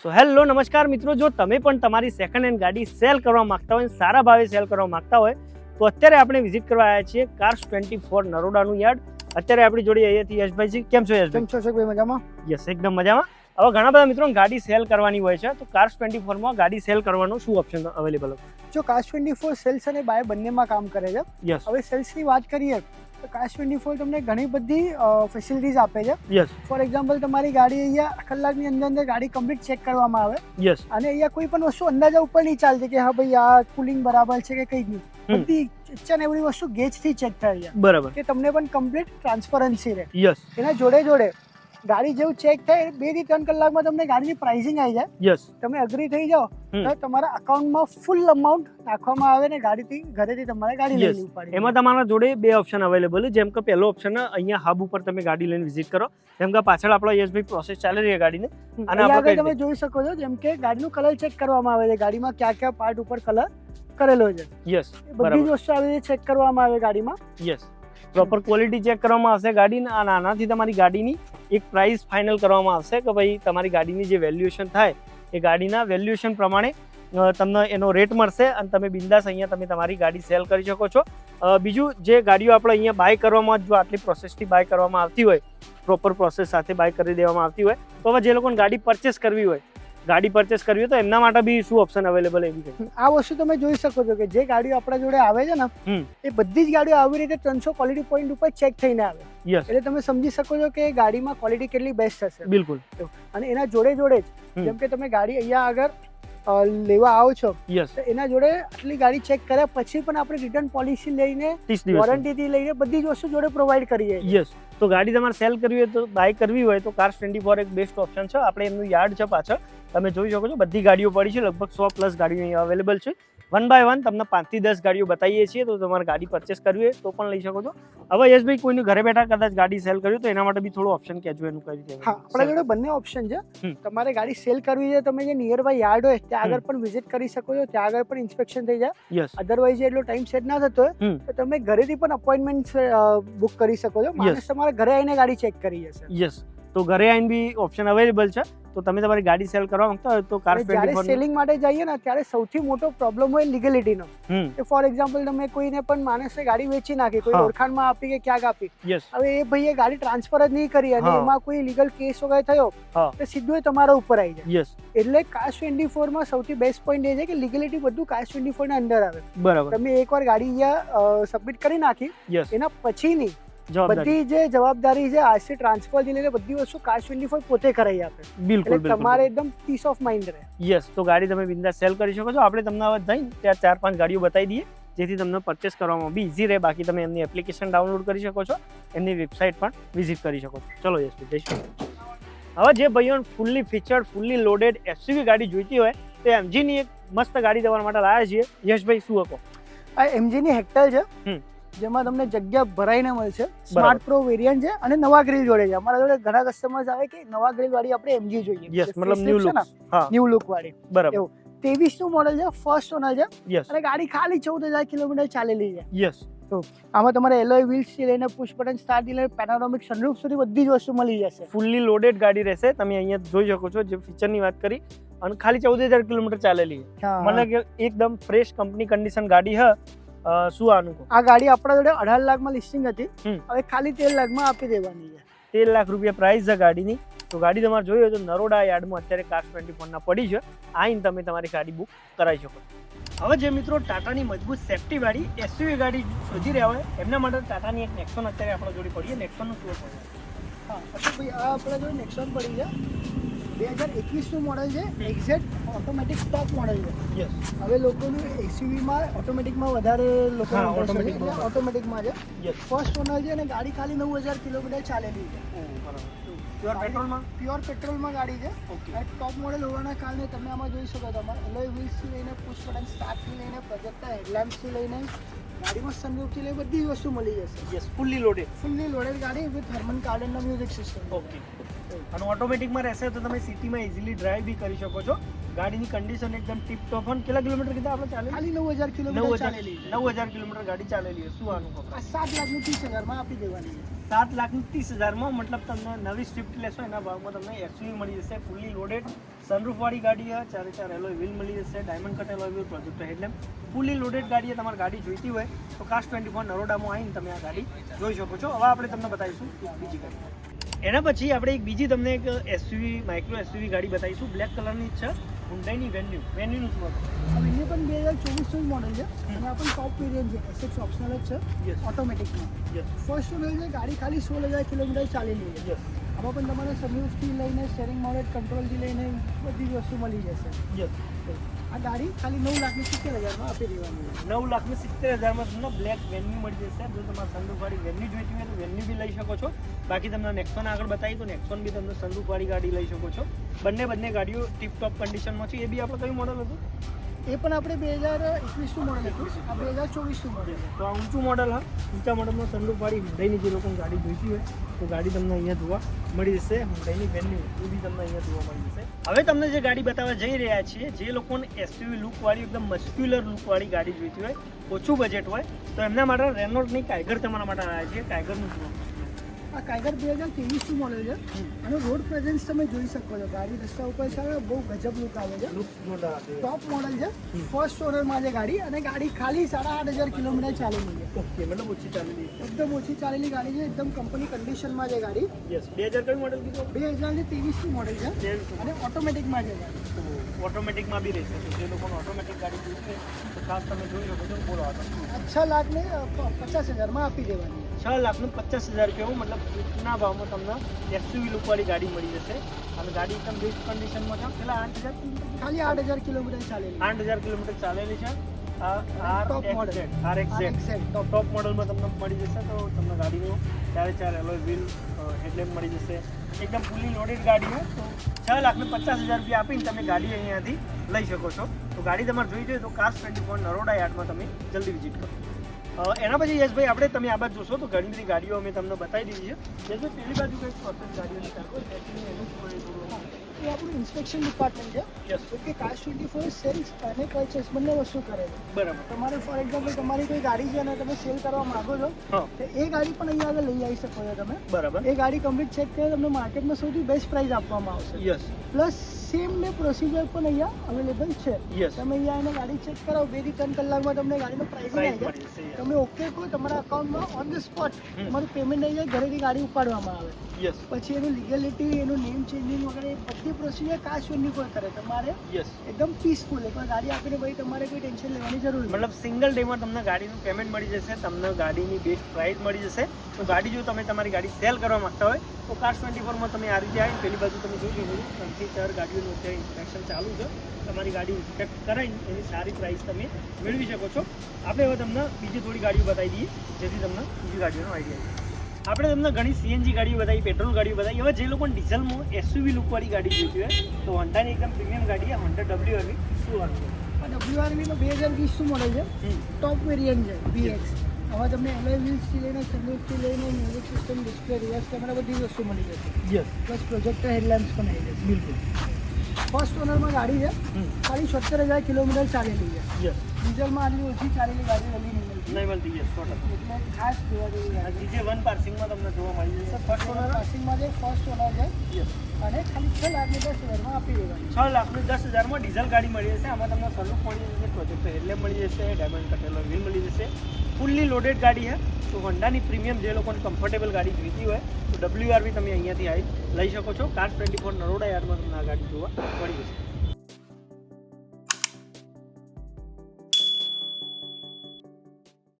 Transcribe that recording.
So hello નમસ્કાર મિત્રો, જો તમે પણ તમારી સેકન્ડ હેન્ડ ગાડી સેલ કરવા માંગતા હોય, સારા ભાવે સેલ કરવા માંગતા હોય તો અત્યારે આપણે વિઝિટ કરવા આવ્યા છીએ કાર્સ 24 નરોડાનું યાર્ડ. અત્યારે આપણી જોડે અહીંયાથી યશભાઈજી. કેમ છો યશભાઈ? કેમ છો અશોકભાઈ? મજામાં? યસ, એકદમ મજામાં. હવે ઘણા બધા મિત્રો ગાડી સેલ કરવાની હોય છે, તો કાર્સ 24 ગાડી સેલ કરવાનો શું ઓપ્શન અવેલેબલ છે? જો કાર્સ 24 સેલ્સ અને બાય બંનેમાં કામ કરે છે. યસ. હવે સેલ્સની વાત કરીએ તો કાર્સ 24 તમને ઘણી બધી ફેસિલિટીઝ આપે છે. યસ. ફોર એક્ઝામ્પલ, તમારી ગાડી અહીંયા કલાકની અંદર ગાડી કમ્પ્લીટ ચેક કરવામાં આવે. યસ. અને અહીંયા કોઈ પણ વસ્તુ અંદાજા ઉપર નહીં ચાલતી કે હા ભાઈ આ કુલિંગ બરાબર છે કે કંઈ નહીં. બધી ઇચ એન્ડ એવરી વસ્તુ ગેજથી ચેક થાય છે. બરાબર. કે તમને પણ કમ્પ્લીટ ટ્રાન્સપરન્સી રહે. યસ. એના જોડે ગાડી જેવું ચેક થાય 2 થી 3 કલાકમાં તમને ગાડીની પ્રાઇસિંગ આવી જાય. યસ. તમે અગ્રી થઈ જાઓ તો તમારા અકાઉન્ટમાં ફૂલ અમાઉન્ટ નાખવામાં આવે ને ગાડીથી ઘરેથી તમારે ગાડી લઈ ઉપાડી. એમાં તમારા જોડે બે ઓપ્શન અવેલેબલ છે. જેમ કે પહેલો ઓપ્શન અહીંયા હબ ઉપર તમે ગાડી લઈને વિઝિટ કરો. જેમ કે પાછળ આપણો યશભાઈ પ્રોસેસ ચાલી રહી છે ગાડીને, અને આગળ તમે જોઈ શકો છો જેમ કે ગાડીનું કલર ચેક કરવામાં આવે છે. ગાડીમાં કયા પાર્ટ ઉપર કલર કરેલો છે. યસ. બધી જ વસ્તુ આવી રીતે ચેક કરવામાં આવે ગાડીમાં. યસ. પ્રોપર ક્વોલિટી ચેક કરવામાં આવશે ગાડીની, અને આનાથી તમારી ગાડીની એક પ્રાઇસ ફાઇનલ કરવામાં આવશે કે ભાઈ તમારી ગાડીની જે વેલ્યુએશન થાય એ ગાડીના વેલ્યુએશન પ્રમાણે તમને એનો રેટ મળશે અને તમે બિંદાસ અહીંયા તમે તમારી ગાડી સેલ કરી શકો છો. બીજું, જે ગાડીઓ આપણે અહીંયા બાય કરવામાં, જો આટલી પ્રોસેસથી બાય કરવામાં આવતી હોય, પ્રોપર પ્રોસેસ સાથે બાય કરી દેવામાં આવતી હોય, તો હવે જે લોકોને ગાડી પરચેસ કરવી હોય તો એમના માટે બી શું ઓપ્શન અવેલેબલ એવી છે? આ વસ્તુ તમે જોઈ શકો છો કે જે ગાડીઓ આપણા જોડે આવે છે ને એ બધી જ ગાડીઓ આવી રીતે 300 ક્વોલિટી પોઈન્ટ ઉપર ચેક થઈને આવે. યસ. એટલે તમે સમજી શકો છો કે ગાડીમાં ક્વોલિટી કેટલી બેસ્ટ હશે. બિલકુલ. અને એના જોડે જ જેમ કે તમે ગાડી અહીંયા આગળ લેવા આવો છો, યસ, તો એના જોડે આટલી ગાડી ચેક કર્યા પછી પણ આપણે રિટર્ન પોલિસી લઈને 30 દિવસ વોરંટીથી લઈને બધી જ વસ્તુ જોડે પ્રોવાઈડ કરીએ. યસ. તો ગાડી તમારે સેલ કરવી હોય તો બાય કરવી હોય તો કાર્સ 24 એક બેસ્ટ ઓપ્શન છે. આપણે એમનું યાર્ડ છે પાછળ, તમે જોઈ શકો છો. બધી ગાડીઓ પડી છે, લગભગ 100+ ગાડીઓ અહીંયા અવેલેબલ છે. 1 બાય 1 તમને 5 થી 10 ગાડીઓ બતાવીએ છીએ, તો તમારે ગાડી પરચેસ કરવી હોય તો પણ લઈ શકો છો. હવે યશભાઈ, કોઈને ઘરે બેઠા કદાચ ગાડી સેલ કરવી તો એના માટે બી થોડો ઓપ્શન કહેજો એનું કઈ રીતે? હા, આપણા જોડે બંને ઓપ્શન છે. તમારે ગાડી સેલ કરવી છે, તમે જે નિયર બાય યાર્ડ હોય ત્યાં આગળ પણ વિઝિટ કરી શકો છો, ત્યાં આગળ પણ ઇન્સ્પેક્શન થઈ જાય. યસ. અધરવાઇઝ એટલો ટાઈમ સેટ ના થતો હોય તો તમે ઘરેથી પણ અપોઇન્ટમેન્ટ બુક કરી શકો છો. માણસ તમારા ઘરે આવીને ગાડી ચેક કરી જશે. યસ. તો ઘરે આવીને બી ઓપ્શન અવેલેબલ છે. તો તમે તમારી ગાડી સેલ કરવા માંગતા હોય તો કાર્સ 24 સેલિંગ માટે જઈએ ને ત્યારે સૌથી મોટો પ્રોબ્લેમ હોય લીગલિટીનો. કે ફોર એક્ઝામ્પલ, તમે કોઈને પણ માણસે ગાડી વેચી નાખી, કોઈ ઓળખાણમાં આપી કે ક્યાંક આપી, હવે એ ભાઈએ ગાડી ટ્રાન્સફર જ નહીં કરી અને એમાં કોઈ લીગલ કેસ વગેરે થયો તો સીધું એ તમારા ઉપર આવી જાય. યસ. એટલે કાર્સ 24 માં સૌથી બેસ્ટ પોઈન્ટ એ છે કે લીગલિટી બધું કાર્સ 24 ના અંદર આવે. બરાબર. તમે એકવાર ગાડી અહીંયા સબમિટ કરી નાખી, એના પછીની બધી જે જવાબદારી છે આરસી ટ્રાન્સફર થી લઈને બધી વસ્તુ કાર્સ 24 પોતે કરાવી આપે. બિલકુલ. તમારે એકદમ પીસ ઓફ માઇન્ડ રહે. યસ. તો ગાડી તમે બિંદાસ સેલ કરી શકો છો. આપણે તમને હવે જઈને ત્યાં 4-5 ગાડીઓ બતાવી દઈએ જેથી તમને પરચેસ કરવામાં બી ઈઝી રહે. બાકી તમે એમની એપ્લિકેશન ડાઉનલોડ કરી શકો છો, એમની વેબસાઇટ પણ વિઝિટ કરી શકો છો. ચલો યશભાઈ, જઈશું. હવે જે ભાઈઓને fully featured, fully loaded SUV ગાડી જોઈતી હોય તો એમજીની એક મસ્ત ગાડી તમારા માટે લાવ્યા છીએ. યશભાઈ, શું કહો? આ એમજીની હેક્ટર છે, જેમાં તમને જગ્યા ભરાઈને મળશે. સ્માર્ટ પ્રો વેરિયન્ટ છે અને નવા ગ્રીલ જોડે છે. અમારા જોડે ઘણા કસ્ટમર્સ આવે કે નવા ગ્રીલ વાળી આપણે એમજી જોઈએ. યસ, મતલબ ન્યુ લુક. હા, ન્યુ લુક વાળી. બરાબર. 23 નું મોડલ છે, ફર્સ્ટ ઓનર છે. યસ. અને ગાડી ખાલી 14,000 કિલોમીટર ચાલેલી છે. યસ. તો આમાં તમારે એલોય વ્હીલ્સ થી લઈને પુશ બટન સ્ટાર્ટ થી લઈને પેનોરામિક સનરૂફ સુધી બધી જ વસ્તુ મળી જશે. ફૂલ્લી લોડેડ ગાડી રહેશે. તમે અહીંયા જોઈ શકો છો જે ફીચરની વાત કરી, અને ખાલી 14,000 કિલોમીટર ચાલેલી છે. મતલબ એકદમ ફ્રેશ કંપની કન્ડિશન ગાડી છે. શું આનું કહો? આ ગાડી આપણા જોડે 18 લાખમાં લિસ્ટિંગ હતી, હવે ખાલી 13 લાખમાં આપી દેવાની છે. 13 લાખ રૂપિયા પ્રાઇસ છે ગાડીની. તો ગાડી તમારે જોઈએ તો નરોડા યાર્ડમાં અત્યારે કાર્સ 24 ના પડી છે. આઈને તમે તમારી ગાડી બુક કરાવી શકો છો. હવે જે મિત્રો ટાટાની મજબૂત સેફટી વાળી એસયુવી ગાડી શોધી રહ્યા હોય એમના માટે ટાટાની એક નેક્સોન અત્યારે આપણા જોડે પડી છે. નેક્સોનનું શું પડે? હા, ભાઈ આ આપણા જોડે નેક્સોન પડી છે. 2021 નું મોડલ છે, એક્ઝેક્ટ ઓટોમેટિક ટોપ મોડલ છે. યસ. હવે લોકોનું એસયુવીમાં ઓટોમેટિકમાં વધારે લોકો ઓટોમેટિકમાં છે. યસ. ફર્સ્ટ ઓનર છે અને ગાડી ખાલી 9,000 કિલોમીટર ચાલેલી છે. પ્યોર પેટ્રોલમાં? પ્યોર પેટ્રોલમાં ગાડી છે. ઓકે. અને ટોપ મોડલ હોવાના કારણે તમે આમાં જોઈ શકો તમારે એલોય વ્હીલ્સથી લઈને પુશ બટન સ્ટાર્ટથી લઈને પ્રોજેક્ટર હેડલેમ્પ્સથી લઈને ગાડીમાં સનરૂફથી લઈને બધી વસ્તુ મળી જશે. યસ. ફૂલ્લી લોડેડ ગાડી વિથ હર્મન કાર્ડનના મ્યુઝિક સિસ્ટમ. ઓકે. અને ઓટોમેટિકમાં રહેશે તો તમે સિટીમાં ઇઝીલી ડ્રાઈવ બી કરી શકો છો. ગાડીની કન્ડિશન એકદમ ટીપ ટોપ. અને કેટલા કિલોમીટર કીધા આપણે ચાલે? ખાલી 9,000 કિલોમીટર ચાલેલી. 9,000 કિલોમીટર ગાડી ચાલેલી છે. શું આનું કહો? 7,30,000 માં આપી દેવાની છે. 7,30,000 મતલબ તમને નવી સ્વિફ્ટ લેશો એના ભાવમાં તમને એસયુવી મળી જશે, ફૂલી લોડેડ સનરૂફવાળી ગાડી છે, 4x4 એલોય વ્હીલ મળી જશે, diamond cut alloy wheel, projector headlamp, ફૂલી લોડેડ ગાડી. તમારે ગાડી જોઈતી હોય તો કાસ્ટ 24 નરોડામાં આવીને તમે આ ગાડી જોઈ શકો છો. હવે આપણે તમને બતાવીશું એક બીજી ગાડી. એના પછી આપણે એક બીજી તમને એક એસયુવી માઇક્રો એસયુવી ગાડી બતાવીશું. બ્લેક કલરની જ છે, હુન્ડાઈની વેન્યુનું શું હતું? આ વેન્યુ પણ 2024 મોડલ છે અને આ પણ ટોપ વેરિયન્ટ છે, એસએક્સ ઓપ્શનલ જ છે, ઓટોમેટિકમાં. ફર્સ્ટ ઓનર છે, ગાડી ખાલી 16,000 કિલોમીટર ચાલેલી છે. આમાં પણ તમારે સર્વિસથી લઈને સ્ટેરિંગ મોડેલ કંટ્રોલથી લઈને બધી જ વસ્તુ મળી જશે. આ ગાડી ખાલી 9,70,000 આપી દેવાની છે. 9,70,000 તમને બ્લેક વેન્યુ મળી જશે. જો તમારે સનરૂફવાળી વેન્યુ જોઈતી હોય તો વેન્યુ બી લઈ શકો છો. બાકી તમને નેક્સોન આગળ બતાવી તો નેક્સોન બી તમને સનરૂફવાળી ગાડી લઈ શકો છો. બંને ગાડીઓ ટીપટોપ કન્ડિશનમાં છે. એ બી આપણે કયું મોડલ હતું? એ પણ આપણે 2021નું મોડલ હતું, આ 2024નું મોડલ. તો આ ઊંચું મોડલ હા, ઊંચા મોડલમાં સનરૂફવાળી હુન્ડાઈની જે લોકોને ગાડી જોઈતી હોય તો ગાડી તમને અહીંયા જોવા મળી જશે. હુન્ડાઈની વેન્યુ એ બી તમને અહીંયા જોવા મળી જશે. હવે તમને જે ગાડી બતાવવા જઈ રહ્યા છીએ, જે લોકોને એસયુવી લુકવાળી એકદમ મસ્ક્યુલર લુકવાળી ગાડી જોઈતી હોય, ઓછું બજેટ હોય તો એમના માટે રેનોલ્ટની કાયગર તમારા માટે આવ્યા છે. કાયગરનું શું? આ કાયગર 2023નું મોડલ છે અને રોડ પ્રેઝન્સ તમે જોઈ શકો છો. ગાડી રસ્તા ઉપર છે, બહુ ગજબ લુક આવે છે. ટોપ મોડલ છે, ફર્સ્ટ ઓનરમાં છે ગાડી અને ગાડી ખાલી 8,500 કિલોમીટર ચાલેલી છે. ઓકે, મતલબ ઓછી ચાલેલી, એકદમ ઓછી ચાલેલી ગાડી છે, એકદમ કંપની કન્ડિશનમાં છે ગાડી. યસ. 2000 કયું મોડલ કીધું? 2023નું મોડલ છે અને ઓટોમેટિકમાં છે ગાડી. ઓટોમેટિકમાં બી રહેશે. તો જે લોકોને ઓટોમેટિક ગાડી જોઈશે તો ખાસ તમે જોઈ શકો છો. બોલો આગળ. 6,50,000 આપી દેવાની. 6,50,000 રૂપિયા, મતલબ ના ભાવમાં તમને એસયુવી લુકવાળી ગાડી મળી જશે. અને ગાડી એકદમ બેસ્ટ કન્ડિશનમાં છે. પેલા 8,000 ખાલી 8,000 કિલોમીટર ચાલેલી. 8,000 કિલોમીટર ચાલેલી છે. ટોપ મોડલ ટોપ મોડલમાં તમને મળી જશે. તો તમને ગાડીનો 4x4 એલોય વ્હીલ, હેડલેમ્પ મળી જશે. એકદમ ફૂલી લોડેડ ગાડી છે. તો 6,50,000 રૂપિયા આપીને તમે ગાડી અહીંયાથી લઈ શકો છો. તો ગાડી તમારે જોઈ જોઈએ તો કાસ્ટ 24 નરોડા યાર્ડમાં તમે જલ્દી વિઝિટ કરો. એના પછી યશભાઈ આપણે તમે આ બાજુ જોશો તો ઘણી બધી ગાડીઓ અમે તમને બતાવી દીધી છે. યશભાઈ પેલી બાજુ કંઈક પ્રોસેસ ગાડીઓની ચાલો એ આપણું ઇન્સ્પેક્શન ડિપાર્ટમેન્ટ છે. યસ. કે કાસ્ટ 24 સેલ્સ અને પરચેસ બંને વસ્તુ કરે છે. બરાબર. તમારે ફોર એક્ઝામ્પલ તમારી કોઈ ગાડી છે અને તમે સેલ કરવા માંગો છો તો એ ગાડી પણ અહીંયા આગળ લઈ આવી શકો છો તમે. બરાબર. એ ગાડી કમ્પ્લીટ ચેક કરીને તમને માર્કેટમાં સૌથી બેસ્ટ પ્રાઇસ આપવામાં આવશે. Yes. Plus same day procedure પણ અહીંયા અવેલેબલ છે. યસ. તમે અહીંયા એને ગાડી ચેક કરાવો, 2 થી 3 કલાકમાં તમને ગાડીનો પ્રાઇસ આવી જાય. તમે ઓકે કહો, તમારા અકાઉન્ટમાં ઓન ધ સ્પોટ તમારું પેમેન્ટ આવી જાય, ઘરેથી ગાડી ઉપાડવામાં આવે. યસ. પછી એનું લીગલિટી, એનું નેમ ચેન્જિંગ વગેરે બધી પ્રોસિજર કાસ્ટ 24 કરે. તમારે યસ એકદમ પીસફુલ પણ ગાડી આપીને ભાઈ તમારે કોઈ ટેન્શન લેવાની જરૂર નથી. મતલબ સિંગલ ડેમાં તમને ગાડીનું પેમેન્ટ મળી જશે, તમને ગાડીની બેસ્ટ પ્રાઇસ મળી જશે. તો ગાડી જો તમે તમારી ગાડી સેલ કરવા માંગતા હોય તો કાસ્ટ 24માં તમે આ રીતે આવીને પેલી બાજુ તમે જોઈ શકો છો 3 થી 4 ગાડીઓનું અત્યારે ઇન્સ્પેક્શન ચાલુ છે. તમારી ગાડી ઇન્સ્પેક્ટ કરાવીને એની સારી પ્રાઇસ તમે મેળવી શકો છો. આપણે હવે તમને બીજી થોડી ગાડીઓ બતાવી દઈએ જેથી તમને બીજી ગાડીઓનો આઈડિયા આવે. આપણે તમને ઘણી સીએનજી ગાડીઓ બતાવી, પેટ્રોલ ગાડીઓ બતાવી. હવે જે લોકોને ડીઝલમાં એસયુવી લુકવાળી ગાડી જોઈતી હોય તો હોન્ડાની એકદમ પ્રીમિયમ ગાડી હોન્ડા WRV શું વાંધો? WRVનો 2020નું મોડલ છે, ટોપ વેરિયન્ટ છે BX. હવે તમને એલોય વ્હીલ્સથી લઈને સનરૂફથી લઈને music system, display, reverse camera બધી વસ્તુ મળી જશે. યસ. પ્લસ પ્રોજેક્ટર હેડલેમ્પ્સ પણ આવી જશે. બિલકુલ. ફર્સ્ટ ઓનરમાં ગાડી છે, ખાલી 76,000 કિલોમીટર ચાલેલી છે. યસ. ડીઝલમાં આટલી ઓછી ચાલેલી ગાડી વહેલી નહીં મળતી. નહીં મળતી. યસ, 100%. એટલે ખાસ જોવા જેવી ગાડી. GJ1 પાર્સિંગમાં તમને જોવા મળી જશે. ફર્સ્ટ ઓનર પાસિંગમાં જે ફર્સ્ટ ઓનર છે યસ. અને ખાલી 6,10,000માં આપી દેવાની. 6,10,000માં ડીઝલ ગાડી મળી જશે. આમાં તમને સનરૂફ મળી જશે, પ્રોજેક્ટર હેડલેમ્પ મળી જશે, ડાયમંડ કટેલો વ્હીલ મળી જશે. ફૂલ્લી લોડેડ ગાડી છે. તો હોન્ડાની પ્રીમિયમ જે લોકોને કમ્ફર્ટેબલ ગાડી જોઈતી હોય તો WRV તમે અહીંયાથી આવી લઈ શકો છો. કાસ્ટ 24 નરોડા યાર્ડમાં તમને આ ગાડી જોવા મળી જશે.